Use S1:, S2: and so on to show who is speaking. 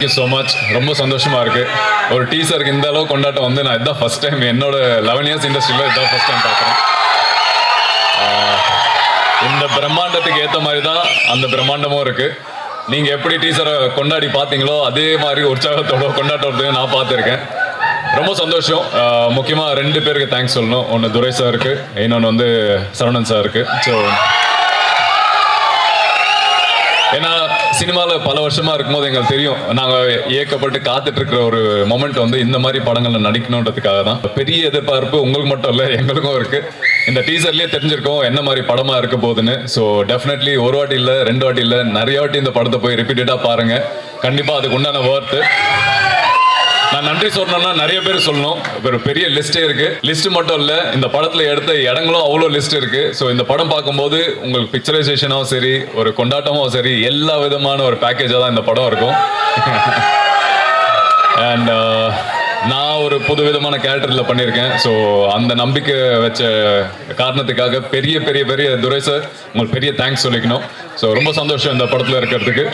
S1: Thank you so much. ரொம்ப சந்தோஷமா இருக்கு. ஒரு டீசருக்கு இந்த அளவு கொண்டாட்டம் வந்து நான் இதான் ஃபர்ஸ்ட் டைம் என்னோட 11 இயர்ஸ் இண்டஸ்ட்ரியில் இதான் ஃபர்ஸ்ட் டைம் பார்க்குறேன். இந்த பிரம்மாண்டத்துக்கு ஏற்ற மாதிரி தான் அந்த பிரம்மாண்டமும் இருக்கு. நீங்கள் எப்படி டீசரை கொண்டாடி பார்த்தீங்களோ அதே மாதிரி உற்சாகத்தோட கொண்டாட்டத்தை நான் பார்த்துருக்கேன். ரொம்ப சந்தோஷம். முக்கியமாக 2 பேருக்கு தேங்க்ஸ் சொல்லணும். ஒன்று துரை சாருக்கு, இன்னொன்று வந்து சரவணன் சாருக்கு. ஸோ ஏன்னா சினிமாவில் பல வருஷமாக இருக்கும்போது எங்களுக்கு தெரியும், நாங்கள் இயக்கப்பட்டு காத்துட்டு இருக்கிற ஒரு மொமெண்ட் வந்து இந்த மாதிரி படங்களில் நடிக்கணுன்றதுக்காக தான். பெரிய எதிர்பார்ப்பு உங்களுக்கு மட்டும் இல்லை, எங்களுக்கும் இருக்குது. இந்த டீசர்லேயே தெரிஞ்சிருக்கோம் என்ன மாதிரி படமாக இருக்க போகுதுன்னு. ஸோ டெஃபினெட்லி ஒரு வாட்டி இல்லை, 2 வாட்டி இல்லை, நிறைய வாட்டி இந்த படத்தை போய் ரிப்பீட்டடாக பாருங்கள். கண்டிப்பாக அதுக்கு உண்டான ஒர்த்து. நான் நன்றி சொல்லணும்னா நிறைய பேர் சொல்லணும். ஒரு பெரிய லிஸ்டே இருக்கு. லிஸ்ட் மட்டும் இல்ல, இந்த படத்துல எடுத்த இடங்களும் அவ்வளோ லிஸ்ட் இருக்கு. ஸோ இந்த படம் பார்க்கும்போது உங்களுக்கு பிக்சரைசேஷனும் சரி, ஒரு கொண்டாட்டமும் சரி, எல்லா விதமான ஒரு பேக்கேஜாக தான் இந்த படம் இருக்கும். அண்ட் நான் ஒரு புது விதமான கேரக்டரில் பண்ணியிருக்கேன். ஸோ அந்த நம்பிக்கை வச்ச காரணத்துக்காக பெரிய பெரிய பெரிய துரை சார் உங்களுக்கு பெரிய தேங்க்ஸ் சொல்லிக்கணும். ஸோ ரொம்ப சந்தோஷம் இந்த படத்தில் இருக்கிறதுக்கு.